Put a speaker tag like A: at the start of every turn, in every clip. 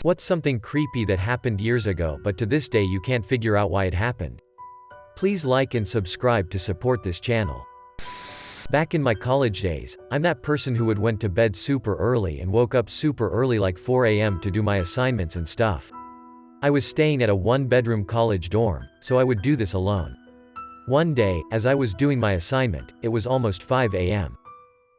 A: What's something creepy that happened years ago but to this day you can't figure out why it happened? Please like and subscribe to support this channel. Back in my college days, I'm that person who went to bed super early and woke up super early like 4 a.m. to do my assignments and stuff. I was staying at a one-bedroom college dorm, so I would do this alone. One day, as I was doing my assignment, it was almost 5 a.m.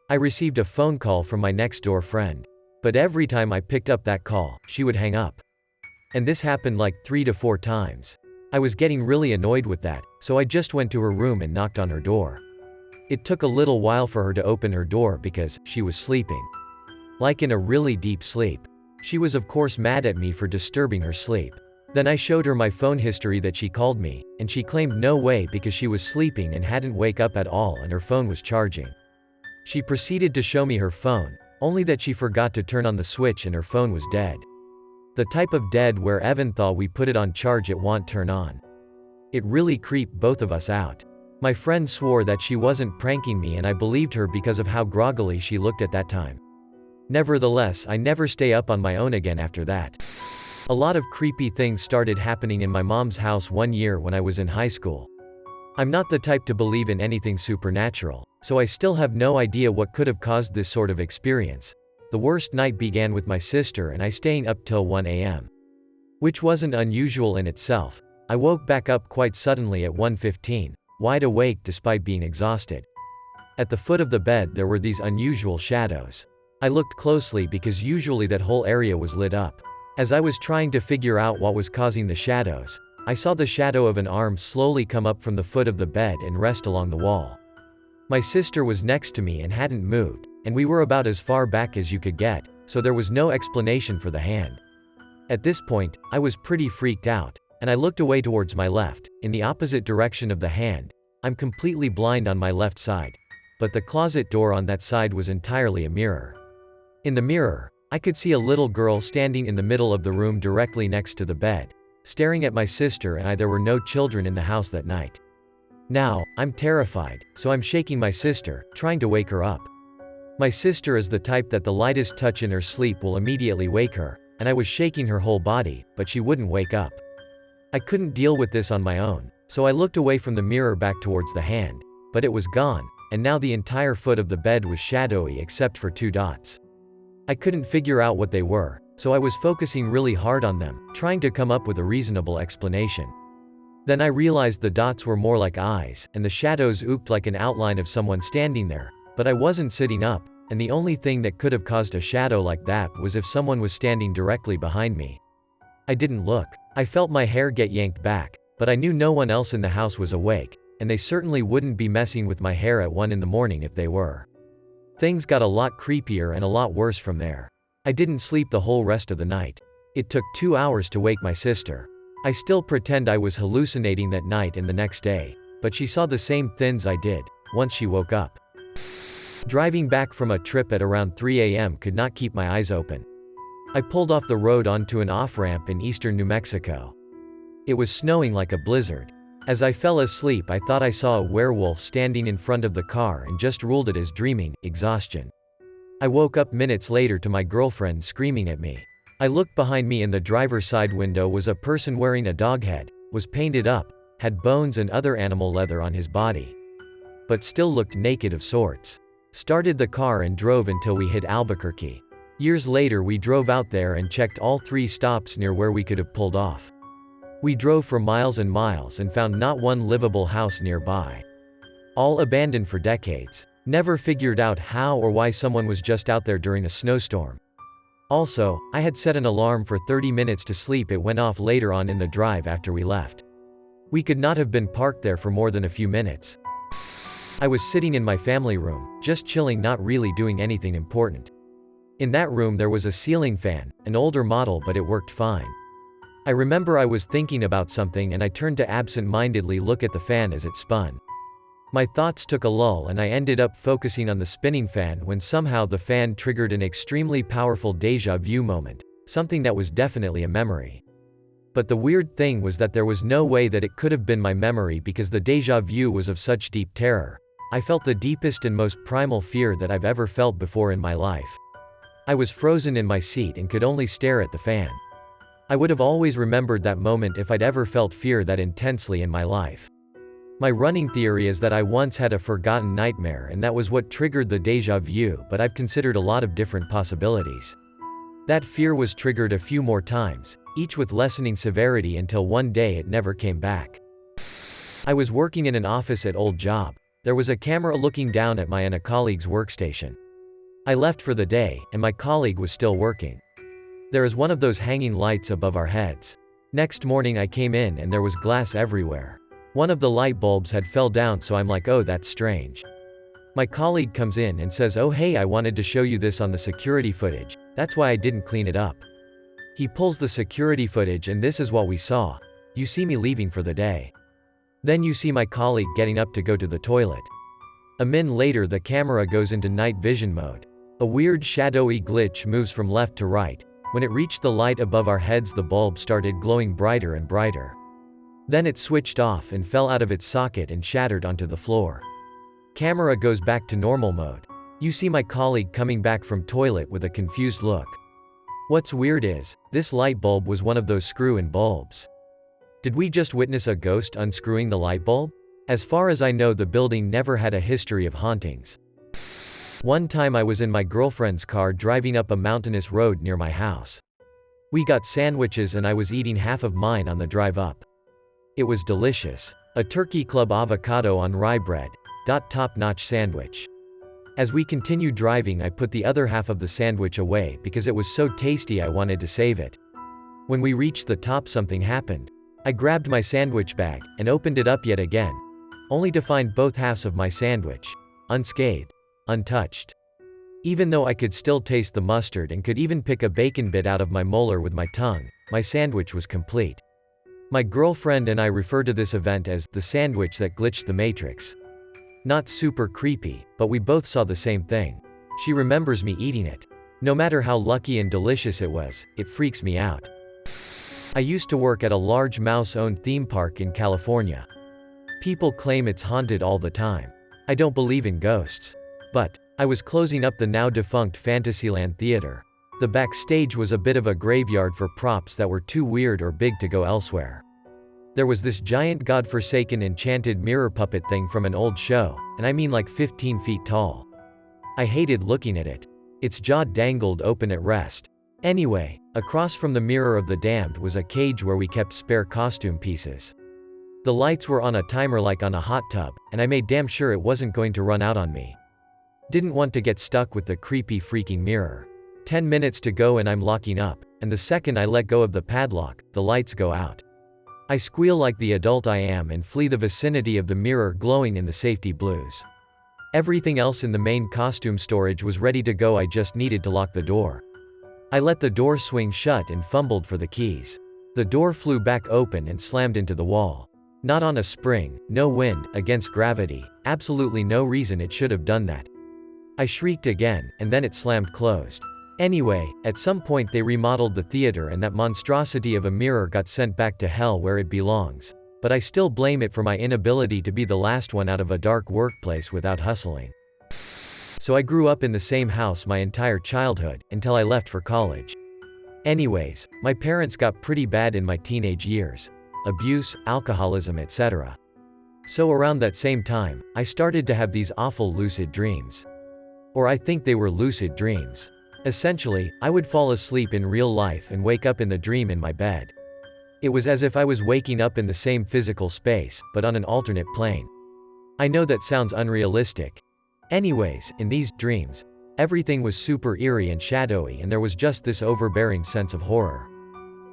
A: I received a phone call from my next-door friend. But every time I picked up that call, she would hang up. And this happened like 3 to 4 times. I was getting really annoyed with that, so I just went to her room and knocked on her door. It took a little while for her to open her door because she was sleeping. Like in a really deep sleep. She was of course mad at me for disturbing her sleep. Then I showed her my phone history that she called me, and she claimed no way because she was sleeping and hadn't wake up at all and her phone was charging. She proceeded to show me her phone, only that she forgot to turn on the switch and her phone was dead. The type of dead where even thought we put it on charge it won't turn on. It really creeped both of us out. My friend swore that she wasn't pranking me and I believed her because of how groggily she looked at that time. Nevertheless, I never stay up on my own again after that. A lot of creepy things started happening in my mom's house one year when I was in high school. I'm not the type to believe in anything supernatural, so I still have no idea what could have caused this sort of experience. The worst night began with my sister and I staying up till 1 a.m. Which wasn't unusual in itself. I woke back up quite suddenly at 1:15, wide awake despite being exhausted. At the foot of the bed there were these unusual shadows. I looked closely because usually that whole area was lit up. As I was trying to figure out what was causing the shadows, I saw the shadow of an arm slowly come up from the foot of the bed and rest along the wall. My sister was next to me and hadn't moved, and we were about as far back as you could get, so there was no explanation for the hand. At this point, I was pretty freaked out, and I looked away towards my left, in the opposite direction of the hand. I'm completely blind on my left side. But the closet door on that side was entirely a mirror. In the mirror, I could see a little girl standing in the middle of the room directly next to the bed, staring at my sister and there were no children in the house that night. Now, I'm terrified, so I'm shaking my sister, trying to wake her up. My sister is the type that the lightest touch in her sleep will immediately wake her, and I was shaking her whole body, but she wouldn't wake up. I couldn't deal with this on my own, so I looked away from the mirror back towards the hand, but it was gone, and now the entire foot of the bed was shadowy except for 2 dots. I couldn't figure out what they were, so I was focusing really hard on them, trying to come up with a reasonable explanation. Then I realized the dots were more like eyes, and the shadows looked like an outline of someone standing there, but I wasn't sitting up, and the only thing that could have caused a shadow like that was if someone was standing directly behind me. I didn't look. I felt my hair get yanked back, but I knew no one else in the house was awake, and they certainly wouldn't be messing with my hair at 1 in the morning if they were. Things got a lot creepier and a lot worse from there. I didn't sleep the whole rest of the night. It took 2 hours to wake my sister. I still pretend I was hallucinating that night and the next day, but she saw the same things I did, once she woke up. Driving back from a trip at around 3 a.m. could not keep my eyes open. I pulled off the road onto an off-ramp in eastern New Mexico. It was snowing like a blizzard. As I fell asleep I thought I saw a werewolf standing in front of the car and just ruled it as dreaming, exhaustion. I woke up minutes later to my girlfriend screaming at me. I looked behind me in the driver's side window was a person wearing a dog head, was painted up, had bones and other animal leather on his body. But still looked naked of sorts. Started the car and drove until we hit Albuquerque. Years later we drove out there and checked all 3 stops near where we could have pulled off. We drove for miles and miles and found not one livable house nearby. All abandoned for decades. Never figured out how or why someone was just out there during a snowstorm. Also, I had set an alarm for 30 minutes to sleep. It went off later on in the drive after we left. We could not have been parked there for more than a few minutes. I was sitting in my family room, just chilling, not really doing anything important. In that room there was a ceiling fan, an older model, but it worked fine. I remember I was thinking about something and I turned to absent-mindedly look at the fan as it spun. My thoughts took a lull and I ended up focusing on the spinning fan when somehow the fan triggered an extremely powerful déjà vu moment, something that was definitely a memory. But the weird thing was that there was no way that it could have been my memory because the déjà vu was of such deep terror. I felt the deepest and most primal fear that I've ever felt before in my life. I was frozen in my seat and could only stare at the fan. I would have always remembered that moment if I'd ever felt fear that intensely in my life. My running theory is that I once had a forgotten nightmare and that was what triggered the déjà vu, but I've considered a lot of different possibilities. That fear was triggered a few more times, each with lessening severity until one day it never came back. I was working in an office at old job. There was a camera looking down at my and a colleague's workstation. I left for the day, and my colleague was still working. There is one of those hanging lights above our heads. Next morning I came in and there was glass everywhere. One of the light bulbs had fell down, so I'm like, oh, that's strange. My colleague comes in and says, oh hey, I wanted to show you this on the security footage, that's why I didn't clean it up. He pulls the security footage and this is what we saw. You see me leaving for the day. Then you see my colleague getting up to go to the toilet. A minute later the camera goes into night vision mode. A weird shadowy glitch moves from left to right. When it reached the light above our heads the bulb started glowing brighter and brighter. Then it switched off and fell out of its socket and shattered onto the floor. Camera goes back to normal mode. You see my colleague coming back from toilet with a confused look. What's weird is, this light bulb was one of those screw-in bulbs. Did we just witness a ghost unscrewing the light bulb? As far as I know the building never had a history of hauntings. One time I was in my girlfriend's car driving up a mountainous road near my house. We got sandwiches and I was eating half of mine on the drive up. It was delicious. A Turkey Club avocado on rye bread. Top-notch sandwich. As we continued driving I put the other half of the sandwich away because it was so tasty I wanted to save it. When we reached the top something happened. I grabbed my sandwich bag, and opened it up yet again. Only to find both halves of my sandwich. Unscathed. Untouched. Even though I could still taste the mustard and could even pick a bacon bit out of my molar with my tongue, my sandwich was complete. My girlfriend and I refer to this event as the sandwich that glitched the matrix. Not super creepy, but we both saw the same thing. She remembers me eating it. No matter how lucky and delicious it was, it freaks me out. I used to work at a large mouse-owned theme park in California. People claim it's haunted all the time. I don't believe in ghosts. But I was closing up the now-defunct Fantasyland Theater. The backstage was a bit of a graveyard for props that were too weird or big to go elsewhere. There was this giant godforsaken enchanted mirror puppet thing from an old show, and I mean like 15 feet tall. I hated looking at it. Its jaw dangled open at rest. Anyway, across from the Mirror of the Damned was a cage where we kept spare costume pieces. The lights were on a timer like on a hot tub, and I made damn sure it wasn't going to run out on me. Didn't want to get stuck with the creepy freaking mirror. 10 minutes to go and I'm locking up, and the second I let go of the padlock, the lights go out. I squeal like the adult I am and flee the vicinity of the mirror glowing in the safety blues. Everything else in the main costume storage was ready to go, I just needed to lock the door. I let the door swing shut and fumbled for the keys. The door flew back open and slammed into the wall. Not on a spring, no wind, against gravity, absolutely no reason it should have done that. I shrieked again, and then it slammed closed. Anyway, at some point they remodeled the theater and that monstrosity of a mirror got sent back to hell where it belongs. But I still blame it for my inability to be the last one out of a dark workplace without hustling. So I grew up in the same house my entire childhood, until I left for college. Anyways, my parents got pretty bad in my teenage years. Abuse, alcoholism, etc. So around that same time, I started to have these awful lucid dreams. Or I think they were lucid dreams. Essentially, I would fall asleep in real life and wake up in the dream in my bed. It was as if I was waking up in the same physical space, but on an alternate plane. I know that sounds unrealistic. Anyways, in these dreams, everything was super eerie and shadowy and there was just this overbearing sense of horror.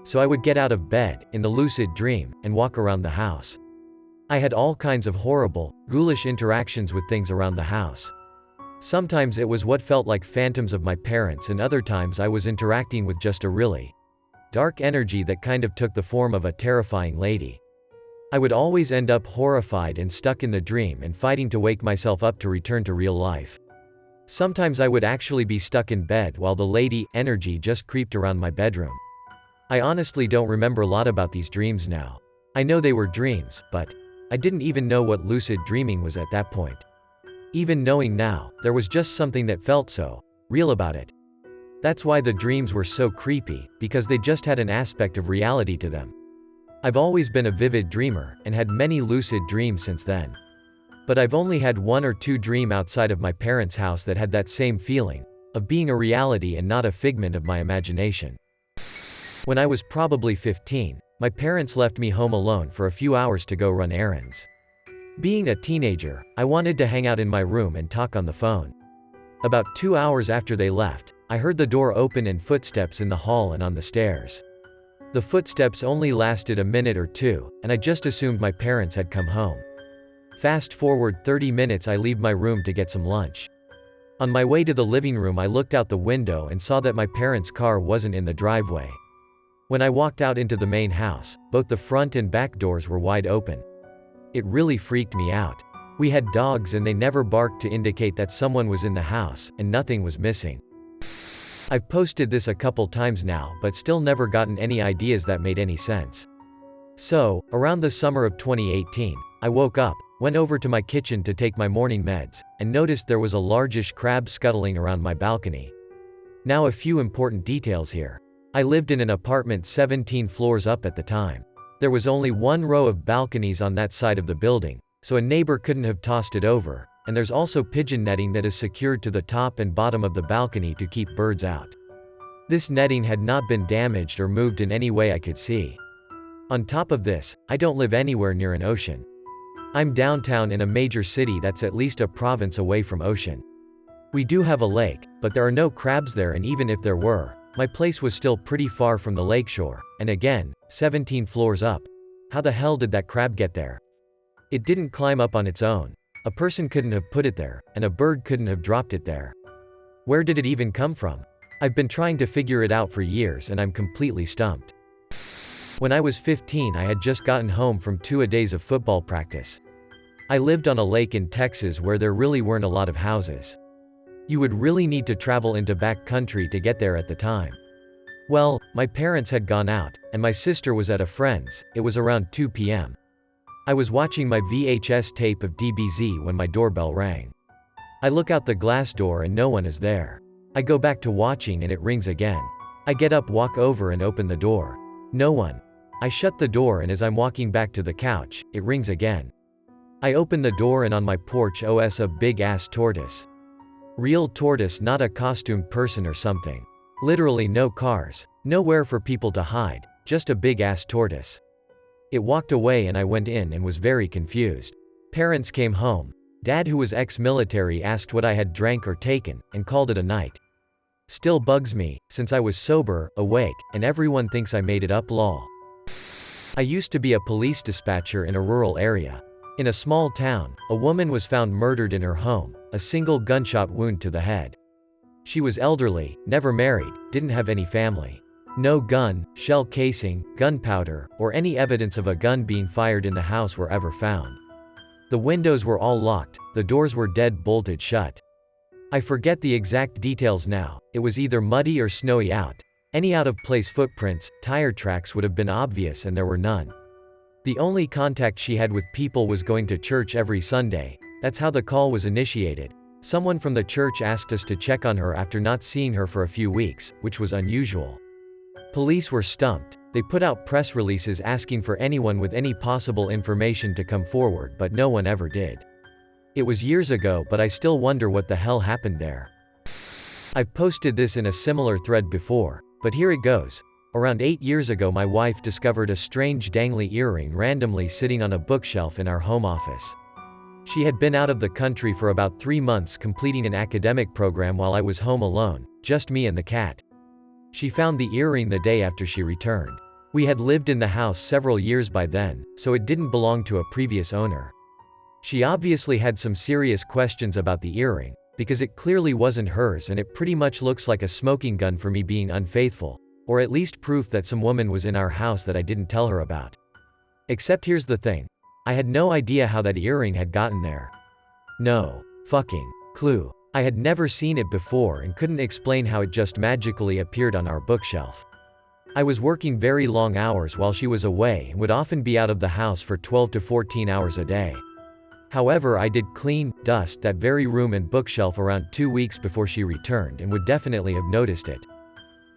A: So I would get out of bed, in the lucid dream, and walk around the house. I had all kinds of horrible, ghoulish interactions with things around the house. Sometimes it was what felt like phantoms of my parents and other times I was interacting with just a really dark energy that kind of took the form of a terrifying lady. I would always end up horrified and stuck in the dream and fighting to wake myself up to return to real life. Sometimes I would actually be stuck in bed while the lady energy just creeped around my bedroom. I honestly don't remember a lot about these dreams now. I know they were dreams, but I didn't even know what lucid dreaming was at that point. Even knowing now, there was just something that felt so real about it. That's why the dreams were so creepy, because they just had an aspect of reality to them. I've always been a vivid dreamer, and had many lucid dreams since then. But I've only had 1 or 2 dreams outside of my parents' house that had that same feeling, of being a reality and not a figment of my imagination. When I was probably 15, my parents left me home alone for a few hours to go run errands. Being a teenager, I wanted to hang out in my room and talk on the phone. About 2 hours after they left, I heard the door open and footsteps in the hall and on the stairs. The footsteps only lasted a minute or 2, and I just assumed my parents had come home. Fast forward 30 minutes, I leave my room to get some lunch. On my way to the living room, I looked out the window and saw that my parents' car wasn't in the driveway. When I walked out into the main house, both the front and back doors were wide open. It really freaked me out. We had dogs and they never barked to indicate that someone was in the house, and nothing was missing. I've posted this a couple times now, but still never gotten any ideas that made any sense. So, around the summer of 2018, I woke up, went over to my kitchen to take my morning meds, and noticed there was a largish crab scuttling around my balcony. Now a few important details here. I lived in an apartment 17 floors up at the time. There was only 1 row of balconies on that side of the building, so a neighbor couldn't have tossed it over, and there's also pigeon netting that is secured to the top and bottom of the balcony to keep birds out. This netting had not been damaged or moved in any way I could see. On top of this, I don't live anywhere near an ocean. I'm downtown in a major city that's at least a province away from ocean. We do have a lake, but there are no crabs there, and even if there were, my place was still pretty far from the lakeshore, and again, 17 floors up. How the hell did that crab get there? It didn't climb up on its own. A person couldn't have put it there, and a bird couldn't have dropped it there. Where did it even come from? I've been trying to figure it out for years, and I'm completely stumped. When I was 15, I had just gotten home from 2 days of football practice. I lived on a lake in Texas where there really weren't a lot of houses. You would really need to travel into back country to get there at the time. Well, my parents had gone out, and my sister was at a friend's. It was around 2 p.m. I was watching my VHS tape of DBZ when my doorbell rang. I look out the glass door and no one is there. I go back to watching and it rings again. I get up, walk over and open the door. No one. I shut the door, and as I'm walking back to the couch, it rings again. I open the door and on my porch is a big-ass tortoise. Real tortoise, not a costumed person or something. Literally no cars, nowhere for people to hide, just a big-ass tortoise. It walked away and I went in and was very confused. Parents came home. Dad, who was ex-military, asked what I had drank or taken, and called it a night. Still bugs me, since I was sober, awake, and everyone thinks I made it up, lol. I used to be a police dispatcher in a rural area. In a small town, a woman was found murdered in her home, a single gunshot wound to the head. She was elderly, never married, didn't have any family. No gun, shell casing, gunpowder, or any evidence of a gun being fired in the house were ever found. The windows were all locked, the doors were dead bolted shut. I forget the exact details now. It was either muddy or snowy out. Any out-of-place footprints, tire tracks would have been obvious, and there were none. The only contact she had with people was going to church every Sunday. That's how the call was initiated. Someone from the church asked us to check on her after not seeing her for a few weeks, which was unusual. Police were stumped. They put out press releases asking for anyone with any possible information to come forward, but no one ever did. It was years ago, but I still wonder what the hell happened there. I've posted this in a similar thread before, but here it goes. Around 8 years ago, my wife discovered a strange dangly earring randomly sitting on a bookshelf in our home office. She had been out of the country for about 3 months completing an academic program while I was home alone, just me and the cat. She found the earring the day after she returned. We had lived in the house several years by then, so it didn't belong to a previous owner. She obviously had some serious questions about the earring, because it clearly wasn't hers, and it pretty much looks like a smoking gun for me being unfaithful, or at least proof that some woman was in our house that I didn't tell her about. Except here's the thing. I had no idea how that earring had gotten there. No fucking clue. I had never seen it before and couldn't explain how it just magically appeared on our bookshelf. I was working very long hours while she was away and would often be out of the house for 12 to 14 hours a day. However, I did clean, dust that very room and bookshelf around 2 weeks before she returned and would definitely have noticed it.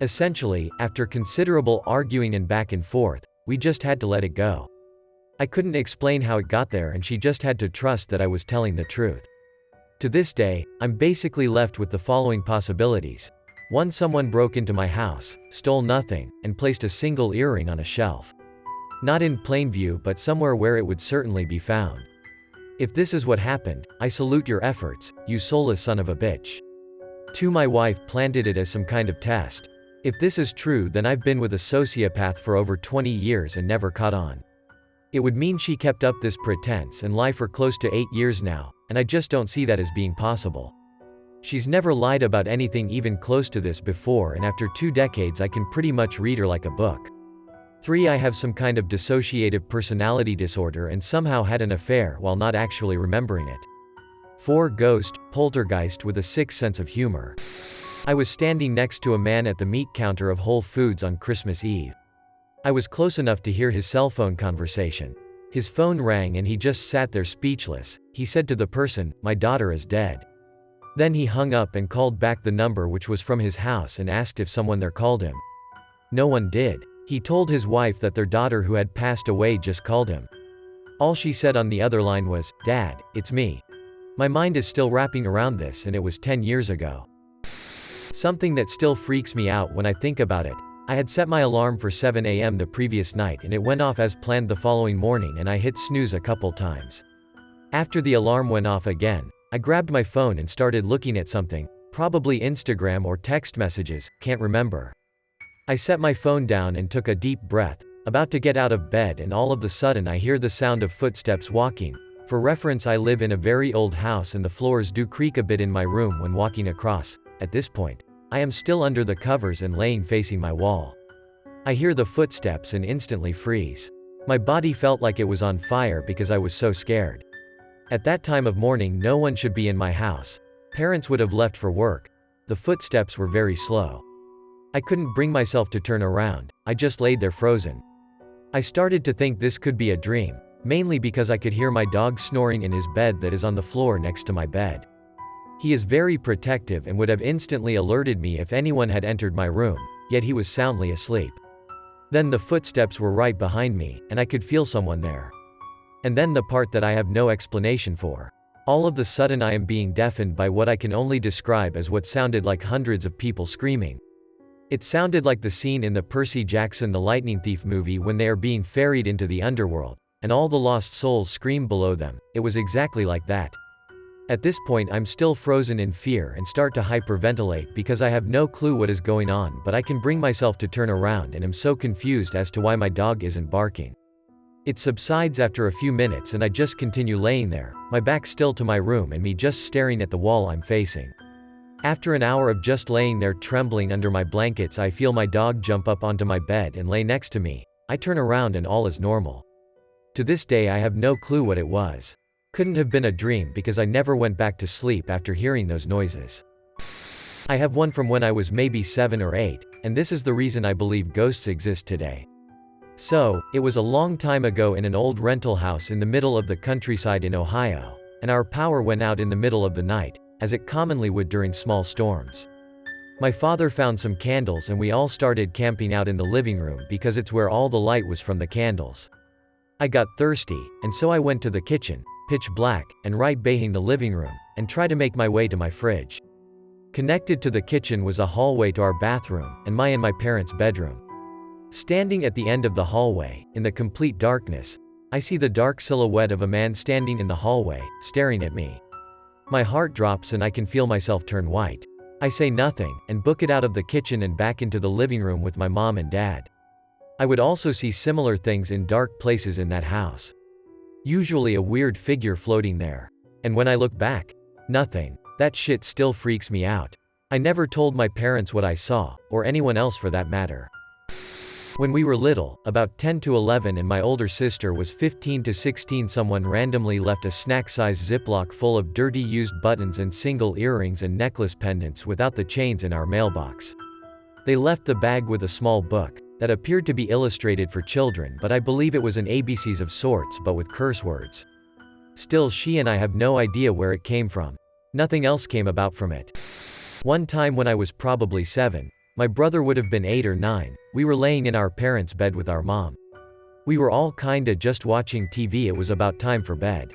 A: Essentially, after considerable arguing and back and forth, we just had to let it go. I couldn't explain how it got there, and she just had to trust that I was telling the truth. To this day, I'm basically left with the following possibilities. 1. Someone broke into my house, stole nothing, and placed a single earring on a shelf. Not in plain view, but somewhere where it would certainly be found. If this is what happened, I salute your efforts, you soulless son of a bitch. 2. My wife planted it as some kind of test. If this is true, then I've been with a sociopath for over 20 years and never caught on. It would mean she kept up this pretense and lie for close to 8 years now, and I just don't see that as being possible. She's never lied about anything even close to this before, and after 2 decades I can pretty much read her like a book. 3. I have some kind of dissociative personality disorder and somehow had an affair while not actually remembering it. 4. Ghost, poltergeist with a sick sense of humor. I was standing next to a man at the meat counter of Whole Foods on Christmas Eve. I was close enough to hear his cell phone conversation. His phone rang and he just sat there speechless. He said to the person, "My daughter is dead." Then he hung up and called back the number, which was from his house, and asked if someone there called him. No one did. He told his wife that their daughter who had passed away just called him. All she said on the other line was, "Dad, it's me." My mind is still wrapping around this, and it was 10 years ago. Something that still freaks me out when I think about it. I had set my alarm for 7 a.m. the previous night, and it went off as planned the following morning, and I hit snooze a couple times. After the alarm went off again, I grabbed my phone and started looking at something, probably Instagram or text messages, can't remember. I set my phone down and took a deep breath, about to get out of bed, and all of a sudden I hear the sound of footsteps walking. For reference, I live in a very old house and the floors do creak a bit in my room when walking across. At this point, I am still under the covers and laying facing my wall. I hear the footsteps and instantly freeze. My body felt like it was on fire because I was so scared. At that time of morning, no one should be in my house. Parents would have left for work. The footsteps were very slow. I couldn't bring myself to turn around. I just laid there frozen. I started to think this could be a dream, mainly because I could hear my dog snoring in his bed that is on the floor next to my bed. He is very protective and would have instantly alerted me if anyone had entered my room, yet he was soundly asleep. Then the footsteps were right behind me, and I could feel someone there. And then the part that I have no explanation for. All of a sudden I am being deafened by what I can only describe as what sounded like hundreds of people screaming. It sounded like the scene in the Percy Jackson The Lightning Thief movie when they are being ferried into the underworld, and all the lost souls scream below them. It was exactly like that. At this point I'm still frozen in fear and start to hyperventilate because I have no clue what is going on, but I can bring myself to turn around and am so confused as to why my dog isn't barking. It subsides after a few minutes and I just continue laying there, my back still to my room and me just staring at the wall I'm facing. After an hour of just laying there trembling under my blankets, I feel my dog jump up onto my bed and lay next to me. I turn around and all is normal. To this day I have no clue what it was. Couldn't have been a dream because I never went back to sleep after hearing those noises. I have one from when I was maybe 7 or 8, and this is the reason I believe ghosts exist today. So, it was a long time ago in an old rental house in the middle of the countryside in Ohio, and our power went out in the middle of the night, as it commonly would during small storms. My father found some candles and we all started camping out in the living room because it's where all the light was from the candles. I got thirsty, and so I went to the kitchen, pitch black, and right behind the living room, and tried to make my way to my fridge. Connected to the kitchen was a hallway to our bathroom, and my parents' bedroom. Standing at the end of the hallway, in the complete darkness, I see the dark silhouette of a man standing in the hallway, staring at me. My heart drops and I can feel myself turn white. I say nothing, and book it out of the kitchen and back into the living room with my mom and dad. I would also see similar things in dark places in that house. Usually a weird figure floating there. And when I look back, nothing. That shit still freaks me out. I never told my parents what I saw, or anyone else for that matter. When we were little, about 10 to 11 and my older sister was 15 to 16, someone randomly left a snack-sized Ziploc full of dirty used buttons and single earrings and necklace pendants without the chains in our mailbox. They left the bag with a small book that appeared to be illustrated for children, but I believe it was an ABCs of sorts but with curse words. Still, she and I have no idea where it came from. Nothing else came about from it. One time when I was probably 7, My brother would have been 8 or 9, we were laying in our parents' bed with our mom. We were all kinda just watching TV, it was about time for bed.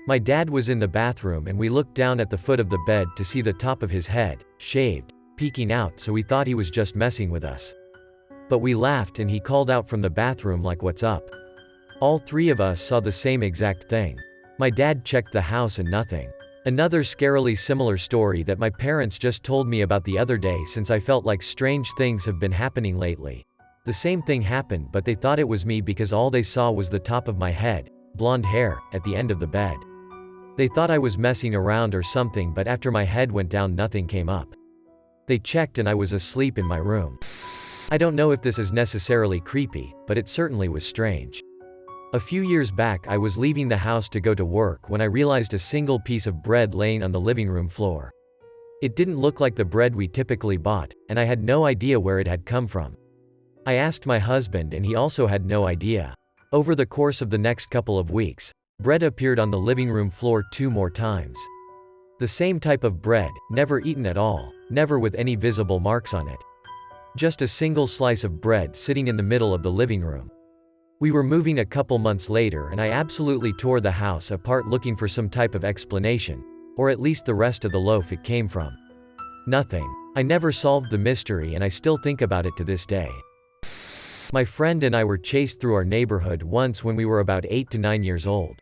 A: My dad was in the bathroom and we looked down at the foot of the bed to see the top of his head, shaved, peeking out, so we thought he was just messing with us. But we laughed and he called out from the bathroom like, "What's up?" All three of us saw the same exact thing. My dad checked the house and nothing. Another scarily similar story that my parents just told me about the other day, since I felt like strange things have been happening lately. The same thing happened, but they thought it was me because all they saw was the top of my head, blonde hair, at the end of the bed. They thought I was messing around or something, but after my head went down nothing came up. They checked and I was asleep in my room. I don't know if this is necessarily creepy, but it certainly was strange. A few years back I was leaving the house to go to work when I realized a single piece of bread laying on the living room floor. It didn't look like the bread we typically bought, and I had no idea where it had come from. I asked my husband and he also had no idea. Over the course of the next couple of weeks, bread appeared on the living room floor 2 more times. The same type of bread, never eaten at all, never with any visible marks on it. Just a single slice of bread sitting in the middle of the living room. We were moving a couple months later and I absolutely tore the house apart looking for some type of explanation, or at least the rest of the loaf it came from. Nothing. I never solved the mystery and I still think about it to this day. My friend and I were chased through our neighborhood once when we were about 8 to 9 years old.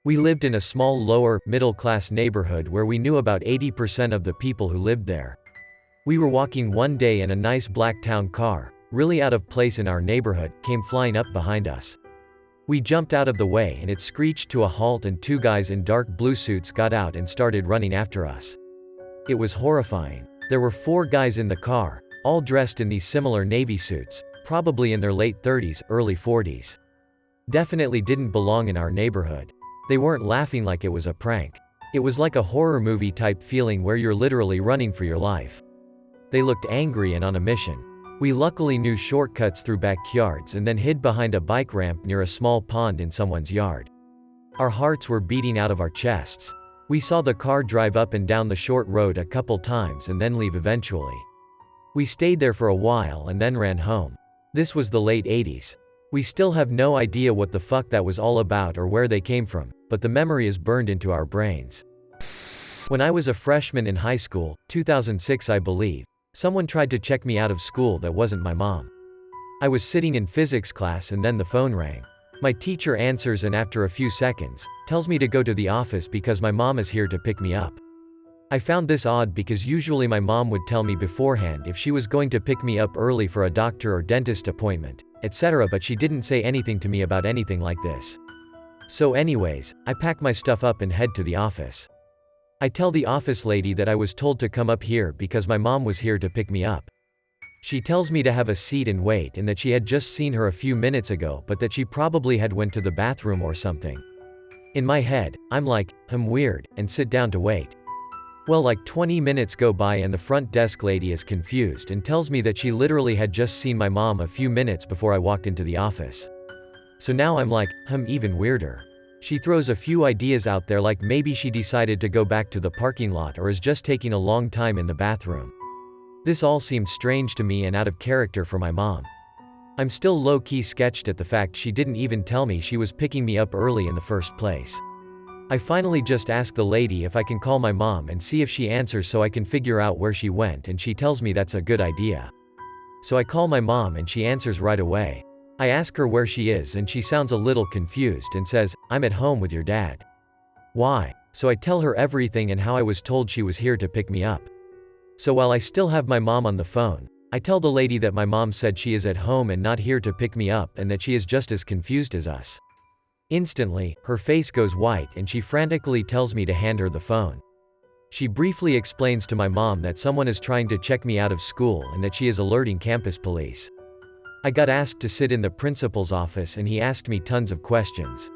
A: We lived in a small lower, middle-class neighborhood where we knew about 80% of the people who lived there. We were walking one day and a nice black town car, really out of place in our neighborhood, came flying up behind us. We jumped out of the way and it screeched to a halt and 2 guys in dark blue suits got out and started running after us. It was horrifying. There were 4 guys in the car, all dressed in these similar navy suits, probably in their late 30s, early 40s. Definitely didn't belong in our neighborhood. They weren't laughing like it was a prank. It was like a horror movie type feeling where you're literally running for your life. They looked angry and on a mission. We luckily knew shortcuts through backyards and then hid behind a bike ramp near a small pond in someone's yard. Our hearts were beating out of our chests. We saw the car drive up and down the short road a couple times and then leave eventually. We stayed there for a while and then ran home. This was the late 80s. We still have no idea what the fuck that was all about or where they came from, but the memory is burned into our brains. When I was a freshman in high school, 2006 I believe, someone tried to check me out of school that wasn't my mom. I was sitting in physics class and then the phone rang. My teacher answers and after a few seconds, tells me to go to the office because my mom is here to pick me up. I found this odd because usually my mom would tell me beforehand if she was going to pick me up early for a doctor or dentist appointment, etc., but she didn't say anything to me about anything like this. So anyways, I pack my stuff up and head to the office. I tell the office lady that I was told to come up here because my mom was here to pick me up. She tells me to have a seat and wait and that she had just seen her a few minutes ago but that she probably had went to the bathroom or something. In my head, I'm like, weird, and sit down to wait. Well, like 20 minutes go by and the front desk lady is confused and tells me that she literally had just seen my mom a few minutes before I walked into the office. So now I'm like, even weirder. She throws a few ideas out there like maybe she decided to go back to the parking lot or is just taking a long time in the bathroom. This all seems strange to me and out of character for my mom. I'm still low-key sketched at the fact she didn't even tell me she was picking me up early in the first place. I finally just ask the lady if I can call my mom and see if she answers so I can figure out where she went, and she tells me that's a good idea. So I call my mom and she answers right away. I ask her where she is and she sounds a little confused and says, "I'm at home with your dad." Why? So I tell her everything and how I was told she was here to pick me up. So while I still have my mom on the phone, I tell the lady that my mom said she is at home and not here to pick me up and that she is just as confused as us. Instantly, her face goes white and she frantically tells me to hand her the phone. She briefly explains to my mom that someone is trying to check me out of school and that she is alerting campus police. I got asked to sit in the principal's office and he asked me tons of questions.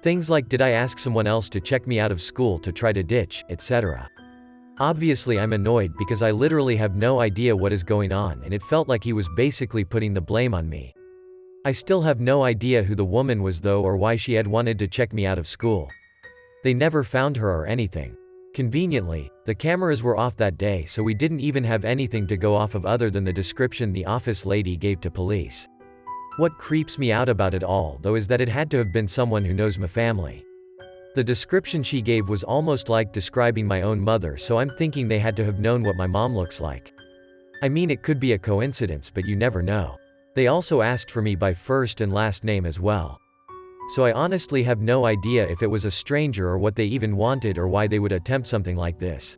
A: Things like did I ask someone else to check me out of school to try to ditch, etc. Obviously I'm annoyed because I literally have no idea what is going on and it felt like he was basically putting the blame on me. I still have no idea who the woman was though or why she had wanted to check me out of school. They never found her or anything. Conveniently, the cameras were off that day, so we didn't even have anything to go off of other than the description the office lady gave to police. What creeps me out about it all, though, is that it had to have been someone who knows my family. The description she gave was almost like describing my own mother, so I'm thinking they had to have known what my mom looks like. I mean, it could be a coincidence, but you never know. They also asked for me by first and last name as well. So I honestly have no idea if it was a stranger or what they even wanted or why they would attempt something like this.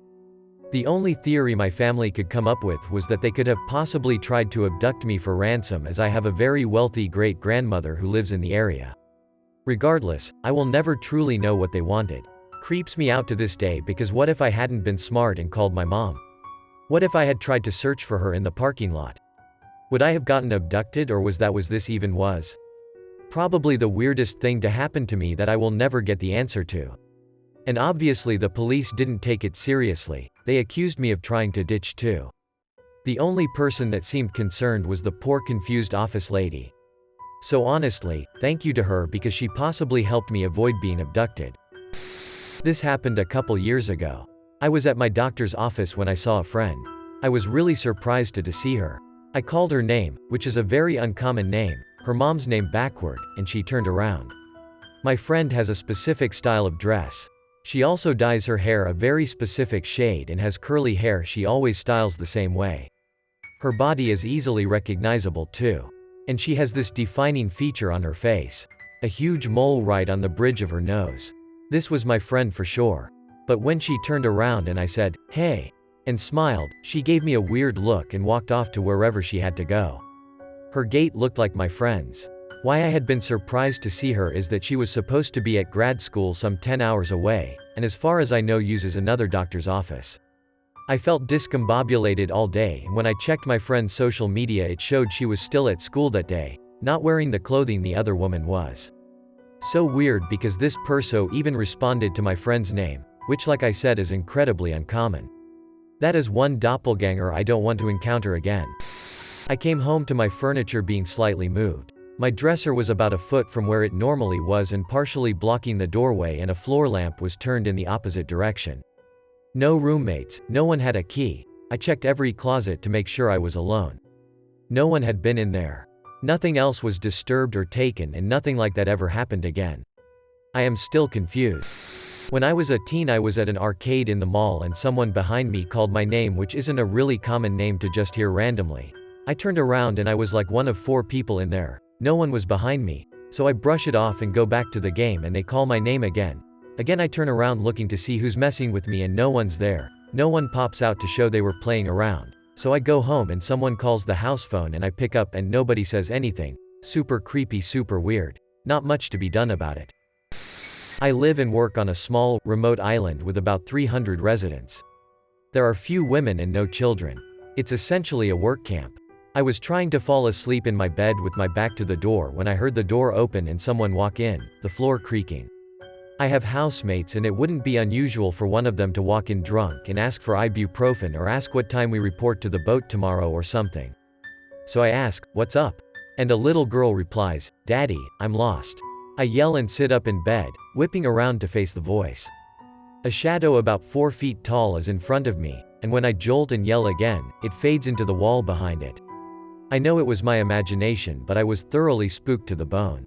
A: The only theory my family could come up with was that they could have possibly tried to abduct me for ransom, as I have a very wealthy great-grandmother who lives in the area. Regardless, I will never truly know what they wanted. Creeps me out to this day, because what if I hadn't been smart and called my mom? What if I had tried to search for her in the parking lot? Would I have gotten abducted, or was this even was? Probably the weirdest thing to happen to me that I will never get the answer to. And obviously the police didn't take it seriously. They accused me of trying to ditch too. The only person that seemed concerned was the poor confused office lady. So honestly, thank you to her, because she possibly helped me avoid being abducted. This happened a couple years ago. I was at my doctor's office when I saw a friend. I was really surprised to see her. I called her name, which is a very uncommon name, her mom's name backward, and she turned around. My friend has a specific style of dress. She also dyes her hair a very specific shade and has curly hair she always styles the same way. Her body is easily recognizable too. And she has this defining feature on her face. A huge mole right on the bridge of her nose. This was my friend for sure. But when she turned around and I said, "Hey," and smiled, she gave me a weird look and walked off to wherever she had to go. Her gait looked like my friend's. Why I had been surprised to see her is that she was supposed to be at grad school some 10 hours away, and as far as I know uses another doctor's office. I felt discombobulated all day, and when I checked my friend's social media it showed she was still at school that day, not wearing the clothing the other woman was. So weird, because this perso even responded to my friend's name, which, like I said, is incredibly uncommon. That is one doppelganger I don't want to encounter again. I came home to my furniture being slightly moved. My dresser was about a foot from where it normally was and partially blocking the doorway, and a floor lamp was turned in the opposite direction. No roommates, no one had a key. I checked every closet to make sure I was alone. No one had been in there. Nothing else was disturbed or taken, and nothing like that ever happened again. I am still confused. When I was a teen, I was at an arcade in the mall and someone behind me called my name, which isn't a really common name to just hear randomly. I turned around and I was like one of 4 people in there. No one was behind me, so I brush it off and go back to the game, and they call my name again. Again I turn around looking to see who's messing with me, and no one's there. No one pops out to show they were playing around. So I go home and someone calls the house phone and I pick up and nobody says anything. Super creepy, super weird. Not much to be done about it. I live and work on a small, remote island with about 300 residents. There are few women and no children. It's essentially a work camp. I was trying to fall asleep in my bed with my back to the door when I heard the door open and someone walk in, the floor creaking. I have housemates, and it wouldn't be unusual for one of them to walk in drunk and ask for ibuprofen or ask what time we report to the boat tomorrow or something. So I ask, "What's up?" And a little girl replies, "Daddy, I'm lost." I yell and sit up in bed, whipping around to face the voice. A shadow about 4 feet tall is in front of me, and when I jolt and yell again, it fades into the wall behind it. I know it was my imagination, but I was thoroughly spooked to the bone.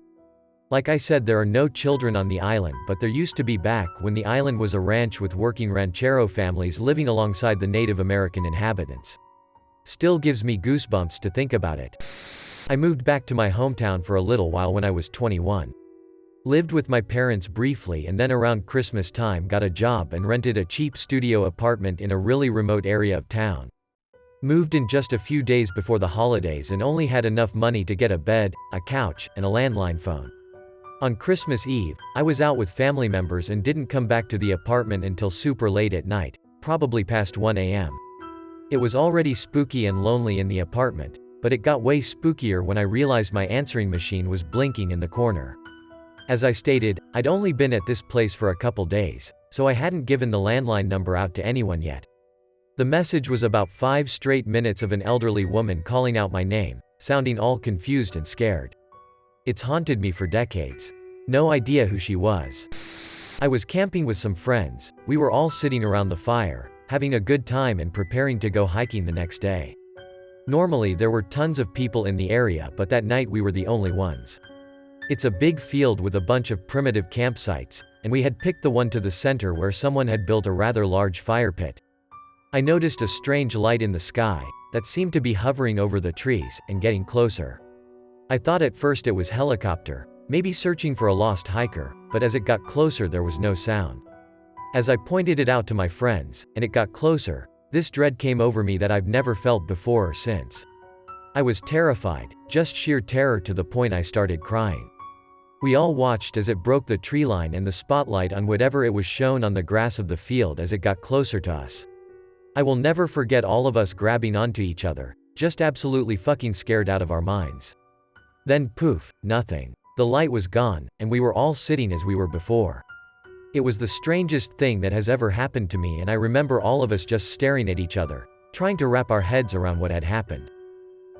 A: Like I said, there are no children on the island, but there used to be back when the island was a ranch with working ranchero families living alongside the Native American inhabitants. Still gives me goosebumps to think about it. I moved back to my hometown for a little while when I was 21. Lived with my parents briefly, and then around Christmas time got a job and rented a cheap studio apartment in a really remote area of town. Moved in just a few days before the holidays and only had enough money to get a bed, a couch, and a landline phone. On Christmas Eve, I was out with family members and didn't come back to the apartment until super late at night, probably past 1 a.m. It was already spooky and lonely in the apartment, but it got way spookier when I realized my answering machine was blinking in the corner. As I stated, I'd only been at this place for a couple days, so I hadn't given the landline number out to anyone yet. The message was about 5 straight minutes of an elderly woman calling out my name, sounding all confused and scared. It's haunted me for decades. No idea who she was. I was camping with some friends. We were all sitting around the fire, having a good time and preparing to go hiking the next day. Normally there were tons of people in the area, but that night we were the only ones. It's a big field with a bunch of primitive campsites, and we had picked the one to the center where someone had built a rather large fire pit. I noticed a strange light in the sky that seemed to be hovering over the trees and getting closer. I thought at first it was helicopter, maybe searching for a lost hiker, but as it got closer there was no sound. As I pointed it out to my friends, and it got closer, this dread came over me that I've never felt before or since. I was terrified, just sheer terror to the point I started crying. We all watched as it broke the tree line and the spotlight on whatever it was shone on the grass of the field as it got closer to us. I will never forget all of us grabbing onto each other, just absolutely fucking scared out of our minds. Then poof, nothing. The light was gone, and we were all sitting as we were before. It was the strangest thing that has ever happened to me, and I remember all of us just staring at each other, trying to wrap our heads around what had happened.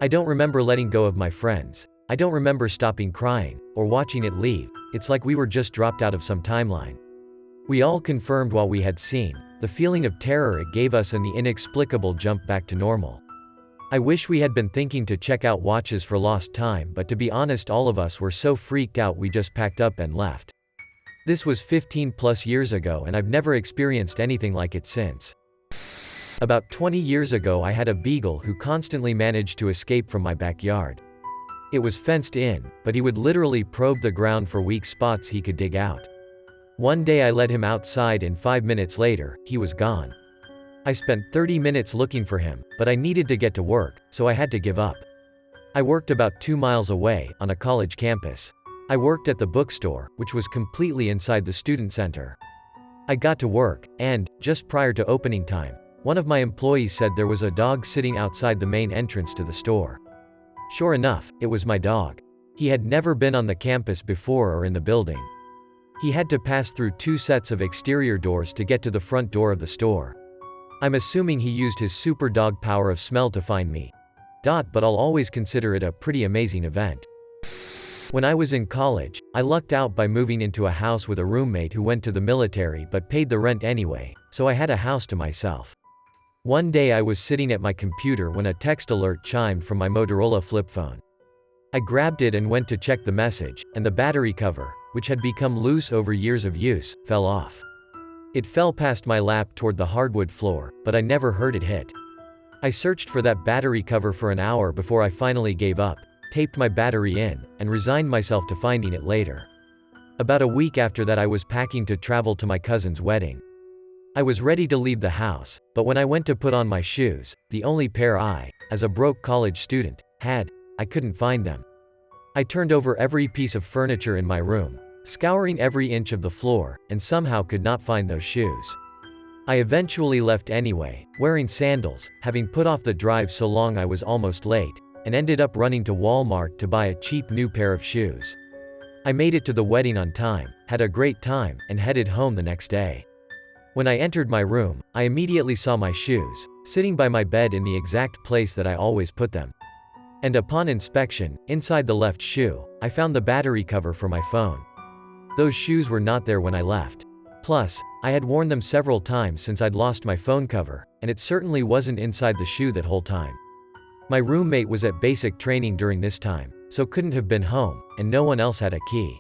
A: I don't remember letting go of my friends. I don't remember stopping crying, or watching it leave. It's like we were just dropped out of some timeline. We all confirmed what we had seen, the feeling of terror it gave us and the inexplicable jump back to normal. I wish we had been thinking to check out watches for lost time, but to be honest all of us were so freaked out we just packed up and left. This was 15+ years ago and I've never experienced anything like it since. About 20 years ago I had a beagle who constantly managed to escape from my backyard. It was fenced in, but he would literally probe the ground for weak spots he could dig out. One day I let him outside and 5 minutes later, he was gone. I spent 30 minutes looking for him, but I needed to get to work, so I had to give up. I worked about 2 miles away, on a college campus. I worked at the bookstore, which was completely inside the student center. I got to work, and, just prior to opening time, one of my employees said there was a dog sitting outside the main entrance to the store. Sure enough, it was my dog. He had never been on the campus before or in the building. He had to pass through 2 sets of exterior doors to get to the front door of the store. I'm assuming he used his super dog power of smell to find me. But I'll always consider it a pretty amazing event. When I was in college, I lucked out by moving into a house with a roommate who went to the military but paid the rent anyway, so I had a house to myself. One day I was sitting at my computer when a text alert chimed from my Motorola flip phone. I grabbed it and went to check the message, and the battery cover, which had become loose over years of use, fell off. It fell past my lap toward the hardwood floor, but I never heard it hit. I searched for that battery cover for an hour before I finally gave up, taped my battery in, and resigned myself to finding it later. About a week after that I was packing to travel to my cousin's wedding. I was ready to leave the house, but when I went to put on my shoes, the only pair I, as a broke college student, had, I couldn't find them. I turned over every piece of furniture in my room, scouring every inch of the floor, and somehow could not find those shoes. I eventually left anyway, wearing sandals, having put off the drive so long I was almost late, and ended up running to Walmart to buy a cheap new pair of shoes. I made it to the wedding on time, had a great time, and headed home the next day. When I entered my room, I immediately saw my shoes, sitting by my bed in the exact place that I always put them. And upon inspection, inside the left shoe, I found the battery cover for my phone. Those shoes were not there when I left. Plus, I had worn them several times since I'd lost my phone cover, and it certainly wasn't inside the shoe that whole time. My roommate was at basic training during this time, so couldn't have been home, and no one else had a key.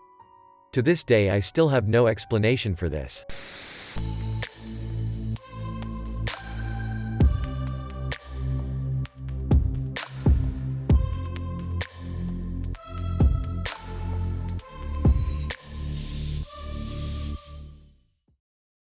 A: To this day I still have no explanation for this.